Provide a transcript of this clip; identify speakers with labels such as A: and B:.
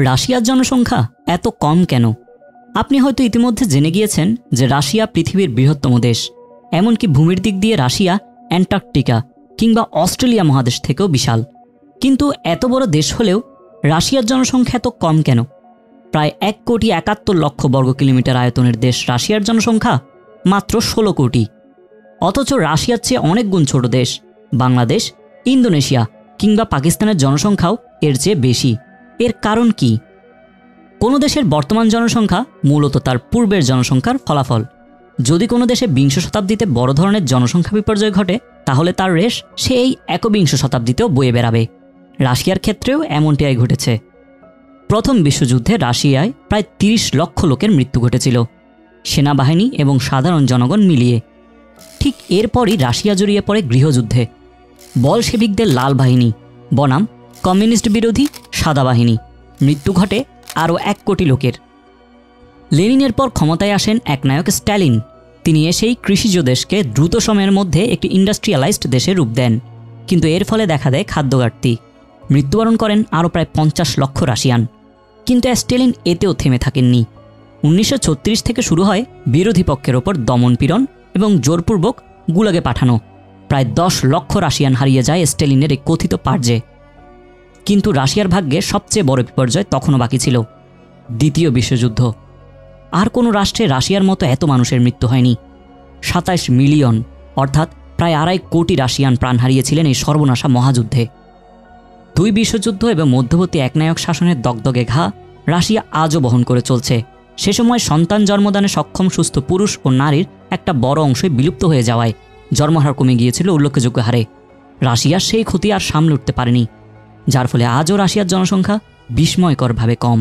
A: রাশিয়ার জনসংখ্যা এত কম কেন? আপনি হয়তো ইতিমধ্যে জেনে গিয়েছেন যে রাশিয়া পৃথিবীর বৃহত্তম দেশ। এমনকি ভূমির দিক দিয়ে রাশিয়া অ্যান্টার্কটিকা কিংবা অস্ট্রেলিয়া মহাদেশ থেকেও বিশাল। কিন্তু এত বড় দেশ হলেও রাশিয়ার জনসংখ্যা এত কম কেন? প্রায় 1,71,00,000 বর্গ কিলোমিটার আয়তনের দেশ রাশিয়ার জনসংখ্যা মাত্র 16 কোটি। অথচ রাশিয়ার চেয়ে অনেক গুণ ছোট দেশ বাংলাদেশ, ইন্দোনেশিয়া কিংবা পাকিস্তানের জনসংখ্যাও এর চেয়ে বেশি। এর কারণ কি? কোনো দেশের বর্তমান জনসংখ্যা মূলত তার পূর্বের জনসংখ্যার ফলাফল। যদি কোনো দেশে বিংশ শতাব্দীতে বড় ধরনের জনসংখ্যা বিপর্যয় ঘটে, তাহলে তার রেশ সেই একবিংশ শতাব্দীতেও বয়ে বেড়াবে। রাশিয়ার ক্ষেত্রেও এমনটাই ঘটেছে। প্রথম বিশ্বযুদ্ধে রাশিয়ায় প্রায় 30 লক্ষ লোকের মৃত্যু ঘটেছিল, সেনাবাহিনী এবং সাধারণ জনগণ মিলিয়ে। ঠিক এরপরই রাশিয়া জড়িয়ে পড়ে গৃহযুদ্ধে। বলশেভিকদের লাল বাহিনী বনাম কমিউনিস্ট বিরোধী সাদা বাহিনী, মৃত্যু ঘটে আরও 1 কোটি লোকের। লেনিনের পর ক্ষমতায় আসেন একনায়ক স্ট্যালিন। তিনি এসেই কৃষিজ দেশকে দ্রুত সময়ের মধ্যে একটি ইন্ডাস্ট্রিয়ালাইজড দেশে রূপ দেন। কিন্তু এর ফলে দেখা দেয় খাদ্য ঘাটতি। মৃত্যুবরণ করেন আরও প্রায় 50 লক্ষ রাশিয়ান। কিন্তু স্ট্যালিন এতেও থেমে থাকেননি। 1936 থেকে শুরু হয় বিরোধী পক্ষের ওপর দমনপীড়ন এবং জোরপূর্বক গুলাগে পাঠানো। প্রায় 10 লক্ষ রাশিয়ান হারিয়ে যায় স্ট্যালিনের এই কথিত পার্যে। কিন্তু রাশিয়ার ভাগ্যে সবচেয়ে বড় বিপর্যয় তখনও বাকি ছিল, দ্বিতীয় বিশ্বযুদ্ধ। আর কোনো রাষ্ট্রে রাশিয়ার মতো এত মানুষের মৃত্যু হয়নি। 27 মিলিয়ন অর্থাৎ প্রায় 2.5 কোটি রাশিয়ান প্রাণ হারিয়েছিলেন এই সর্বনাশা মহাযুদ্ধে। 2 বিশ্বযুদ্ধ এবং মধ্যবর্তী একনায়ক শাসনের দগদগে ঘা রাশিয়া আজও বহন করে চলছে। সে সময় সন্তান জন্মদানে সক্ষম সুস্থ পুরুষ ও নারীর একটা বড় অংশই বিলুপ্ত হয়ে যাওয়ায় জন্মহার কমে গিয়েছিল উল্লেখযোগ্য হারে। রাশিয়া সেই ক্ষতি আর সামলে উঠতে পারেনি, যার ফলে আজও রাশিয়ার জনসংখ্যা বিস্ময়করভাবে কম।